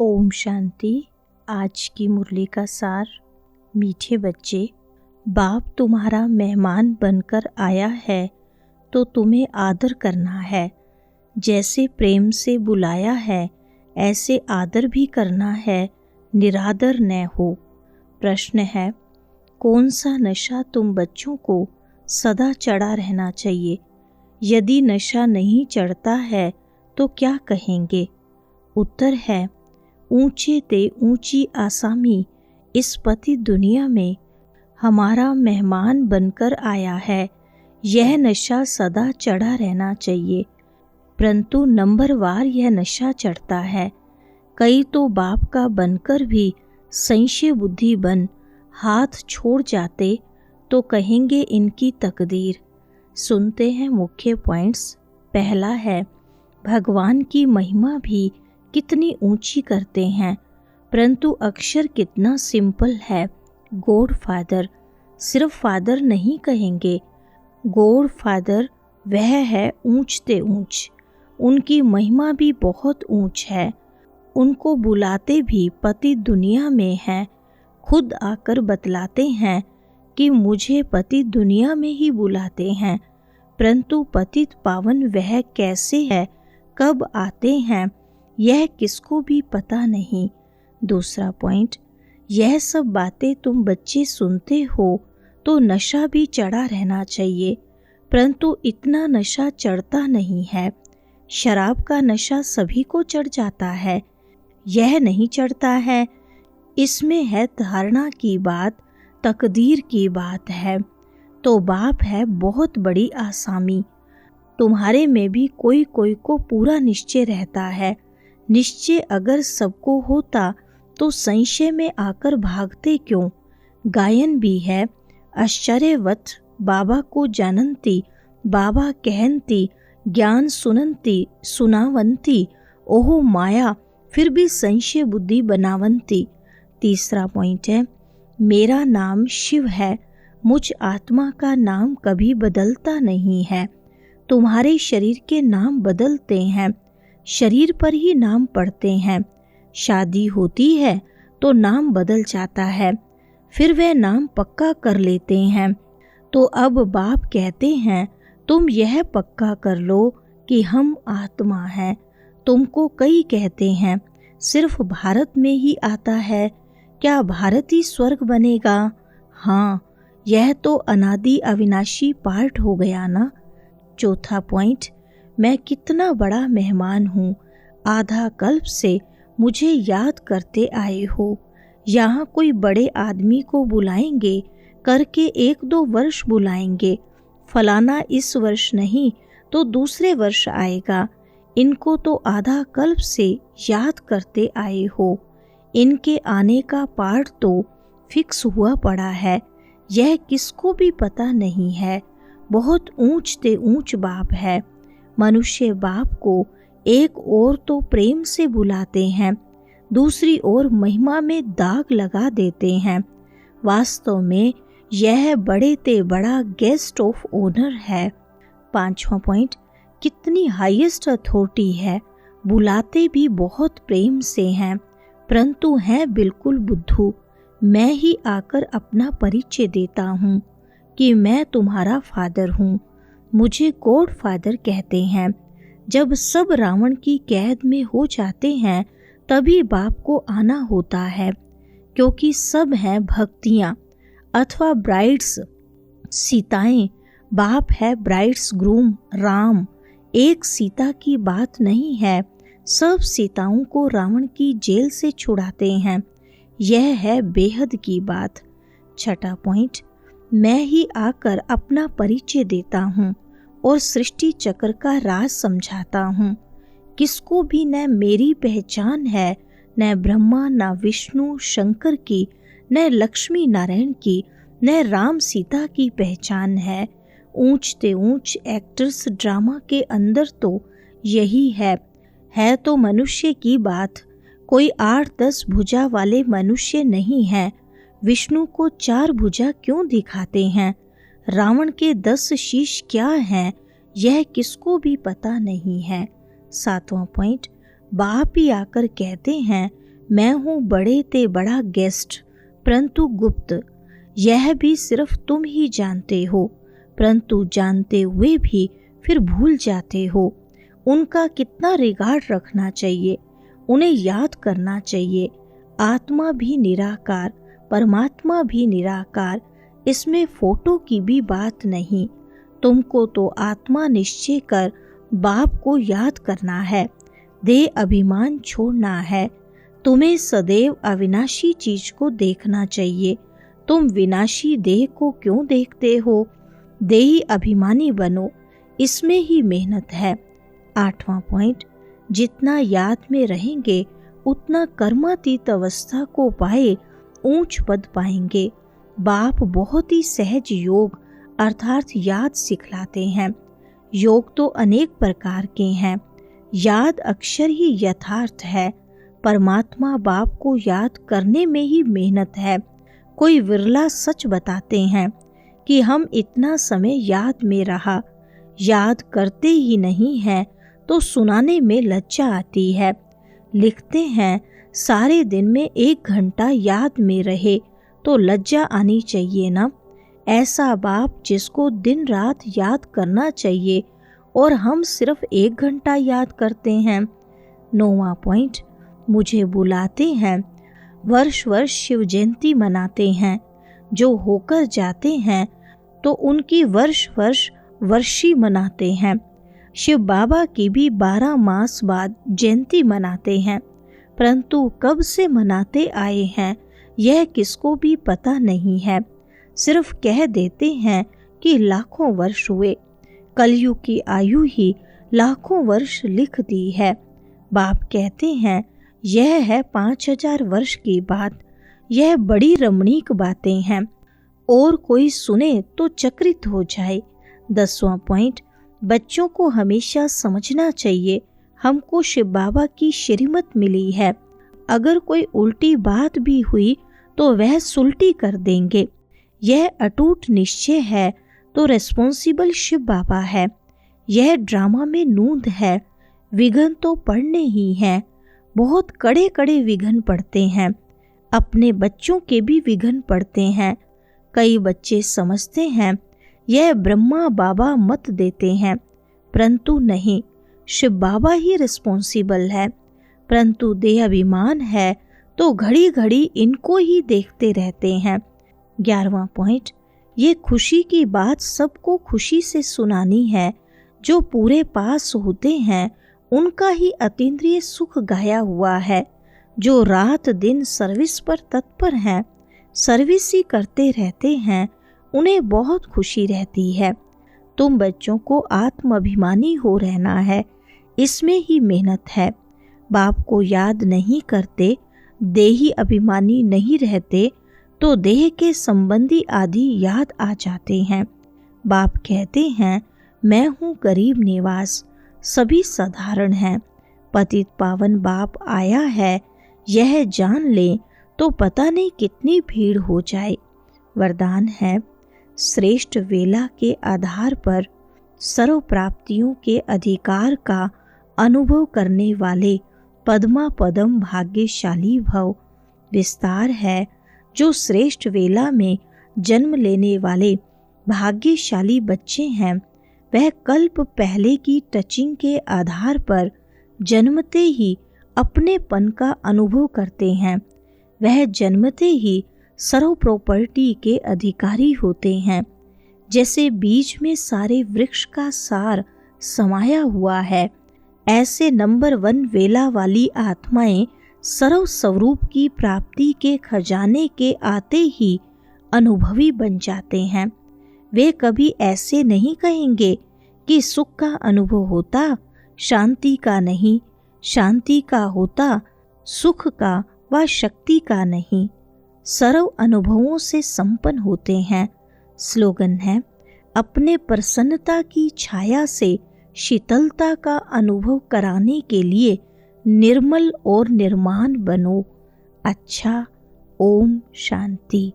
ओम शांति। आज की मुरली का सार। मीठे बच्चे, बाप तुम्हारा मेहमान बनकर आया है तो तुम्हें आदर करना है। जैसे प्रेम से बुलाया है ऐसे आदर भी करना है, निरादर न हो। प्रश्न है, कौन सा नशा तुम बच्चों को सदा चढ़ा रहना चाहिए? यदि नशा नहीं चढ़ता है तो क्या कहेंगे? उत्तर है, ऊंचे ते ऊंची आसामी इस पति दुनिया में हमारा मेहमान बनकर आया है। यह नशा सदा चढ़ा रहना चाहिए, परंतु नंबरवार यह नशा चढ़ता है। कई तो बाप का बनकर भी संशय बुद्धि बन हाथ छोड़ जाते तो कहेंगे इनकी तकदीर। सुनते हैं मुख्य पॉइंट्स। पहला है, भगवान की महिमा भी कितनी ऊंची करते हैं, परंतु अक्षर कितना सिंपल है। गॉड फादर, सिर्फ फादर नहीं कहेंगे, गॉड फादर वह है ऊंचते ऊंच। उनकी महिमा भी बहुत ऊंच है। उनको बुलाते भी पति दुनिया में हैं। खुद आकर बतलाते हैं कि मुझे पति दुनिया में ही बुलाते हैं, परंतु पतित पावन वह कैसे है, कब आते हैं, यह किसको भी पता नहीं। दूसरा पॉइंट, यह सब बातें तुम बच्चे सुनते हो तो नशा भी चढ़ा रहना चाहिए, परंतु इतना नशा चढ़ता नहीं है। शराब का नशा सभी को चढ़ जाता है, यह नहीं चढ़ता है। इसमें है धारणा की बात, तकदीर की बात है। तो बाप है बहुत बड़ी आसामी। तुम्हारे में भी कोई कोई को पूरा निश्चय रहता है। निश्चय अगर सबको होता तो संशय में आकर भागते क्यों? गायन भी है, आश्चर्यवत बाबा को जानंती, बाबा कहंती, ज्ञान सुनंती सुनावंती, ओहो माया फिर भी संशय बुद्धि बनावंती। तीसरा पॉइंट है, मेरा नाम शिव है, मुझ आत्मा का नाम कभी बदलता नहीं है। तुम्हारे शरीर के नाम बदलते हैं, शरीर पर ही नाम पड़ते हैं। शादी होती है तो नाम बदल जाता है, फिर वह नाम पक्का कर लेते हैं। तो अब बाप कहते हैं तुम यह पक्का कर लो कि हम आत्मा हैं। तुमको कई कहते हैं सिर्फ भारत में ही आता है, क्या भारत ही स्वर्ग बनेगा? हाँ, यह तो अनादि अविनाशी पार्ट हो गया ना। चौथा पॉइंट, मैं कितना बड़ा मेहमान हूँ, आधा कल्प से मुझे याद करते आए हो। यहाँ कोई बड़े आदमी को बुलाएंगे, करके 1-2 वर्ष बुलाएंगे। फलाना इस वर्ष नहीं तो दूसरे वर्ष आएगा। इनको तो आधा कल्प से याद करते आए हो। इनके आने का पार्ट तो फिक्स हुआ पड़ा है, यह किसको भी पता नहीं है। बहुत ऊंचते ऊंच बाप है। मनुष्य बाप को एक ओर तो प्रेम से बुलाते हैं, दूसरी ओर महिमा में दाग लगा देते हैं। वास्तव में यह बड़े ते बड़ा गेस्ट ऑफ ऑनर है। पांचवा पॉइंट, कितनी हाईएस्ट अथॉरिटी है। बुलाते भी बहुत प्रेम से हैं, परंतु हैं बिल्कुल बुद्धू। मैं ही आकर अपना परिचय देता हूँ कि मैं तुम्हारा फादर हूँ। मुझे गॉड फादर कहते हैं। जब सब रावण की कैद में हो जाते हैं तभी बाप को आना होता है, क्योंकि सब हैं भक्तियाँ अथवा ब्राइड्स, सीताएं। बाप है ब्राइड्स ग्रूम राम। एक सीता की बात नहीं है, सब सीताओं को रावण की जेल से छुड़ाते हैं। यह है बेहद की बात। छठा पॉइंट, मैं ही आकर अपना परिचय देता हूँ और सृष्टि चक्र का राज समझाता हूँ। किसको भी न मेरी पहचान है, न ब्रह्मा न विष्णु शंकर की, न लक्ष्मी नारायण की, न राम सीता की पहचान है। ऊंचते ऊंच एक्टर्स ड्रामा के अंदर तो यही है तो मनुष्य की बात। कोई 8-10 भुजा वाले मनुष्य नहीं है। विष्णु को 4 भुजा क्यों दिखाते हैं? रावण के 10 शीश क्या हैं, यह किसको भी पता नहीं है। 7वां पॉइंट, बाप ही आकर कहते हैं मैं हूँ बड़े ते बड़ा गेस्ट, परंतु गुप्त। यह भी सिर्फ तुम ही जानते हो, परंतु जानते हुए भी फिर भूल जाते हो। उनका कितना रिगार्ड रखना चाहिए, उन्हें याद करना चाहिए। आत्मा भी निराकार, परमात्मा भी निराकार, इसमें फोटो की भी बात नहीं। तुमको तो आत्मा निश्चय कर बाप को याद करना है, देह अभिमान छोड़ना है। तुम्हें सदैव अविनाशी चीज को देखना चाहिए। तुम विनाशी देह को क्यों देखते हो? देही अभिमानी बनो, इसमें ही मेहनत है। 8वां पॉइंट, जितना याद में रहेंगे उतना कर्मातीत अवस्था को पाए ऊंच पद पाएंगे। बाप बहुत ही सहज योग अर्थात याद सिखलाते हैं। योग तो अनेक प्रकार के हैं, याद अक्षर ही यथार्थ है। परमात्मा बाप को याद करने में ही मेहनत है। कोई विरला सच बताते हैं कि हम इतना समय याद में रहा, याद करते ही नहीं हैं तो सुनाने में लज्जा आती है। लिखते हैं सारे दिन में 1 घंटा याद में रहे तो लज्जा आनी चाहिए ना। ऐसा बाप जिसको दिन रात याद करना चाहिए और हम सिर्फ 1 घंटा याद करते हैं। 9वां पॉइंट, मुझे बुलाते हैं, वर्ष वर्ष शिव जयंती मनाते हैं। जो होकर जाते हैं तो उनकी वर्ष वर्ष वर्षी मनाते हैं। शिव बाबा की भी 12 मास बाद जयंती मनाते हैं, परंतु कब से मनाते आए हैं यह किसको भी पता नहीं है। सिर्फ कह देते हैं कि लाखों वर्ष हुए। कलयुग की आयु ही लाखों वर्ष लिख दी है। बाप कहते हैं यह है 5000 वर्ष की बात। यह बड़ी रमणीक बातें हैं और कोई सुने तो चकित हो जाए। 10वां पॉइंट, बच्चों को हमेशा समझना चाहिए हमको शिव बाबा की श्रीमत मिली है। अगर कोई उल्टी बात भी हुई तो वह सुलटी कर देंगे। यह अटूट निश्चय है तो रेस्पॉन्सिबल शिव बाबा है। यह ड्रामा में नूंद है। विघ्न तो पड़ने ही हैं, बहुत कड़े कड़े विघ्न पड़ते हैं। अपने बच्चों के भी विघ्न पड़ते हैं। कई बच्चे समझते हैं यह ब्रह्मा बाबा मत देते हैं, परंतु नहीं, शिव बाबा ही रिस्पॉन्सिबल है। परंतु देह अभिमान है तो घड़ी घड़ी इनको ही देखते रहते हैं। 11वां पॉइंट, ये खुशी की बात सबको खुशी से सुनानी है। जो पूरे पास होते हैं उनका ही अतीन्द्रिय सुख गाया हुआ है। जो रात दिन सर्विस पर तत्पर हैं, सर्विस ही करते रहते हैं, उन्हें बहुत खुशी रहती है। तुम बच्चों को आत्माभिमानी हो रहना है, इसमें ही मेहनत है। बाप को याद नहीं करते, देही अभिमानी नहीं रहते तो देह के संबंधी आदि याद आ जाते हैं। बाप कहते हैं मैं हूँ गरीब निवास, सभी साधारण हैं। पतित पावन बाप आया है, यह जान ले तो पता नहीं कितनी भीड़ हो जाए। वरदान है, श्रेष्ठ वेला के आधार पर सर्व प्राप्तियों के अधिकार का अनुभव करने वाले पद्मा पदम भाग्यशाली भव। विस्तार है, जो श्रेष्ठ वेला में जन्म लेने वाले भाग्यशाली बच्चे हैं वह कल्प पहले की टचिंग के आधार पर जन्मते ही अपनेपन का अनुभव करते हैं। वह जन्मते ही सर्व प्रॉपर्टी के अधिकारी होते हैं। जैसे बीज में सारे वृक्ष का सार समाया हुआ है, ऐसे नंबर 1 वेला वाली आत्माएं सर्व स्वरूप की प्राप्ति के खजाने के आते ही अनुभवी बन जाते हैं। वे कभी ऐसे नहीं कहेंगे कि सुख का अनुभव होता, शांति का नहीं, शांति का होता, सुख का व शक्ति का नहीं। सर्व अनुभवों से संपन्न होते हैं। स्लोगन है, अपने प्रसन्नता की छाया से शीतलता का अनुभव कराने के लिए निर्मल और निर्माण बनो। अच्छा, ओम शांति।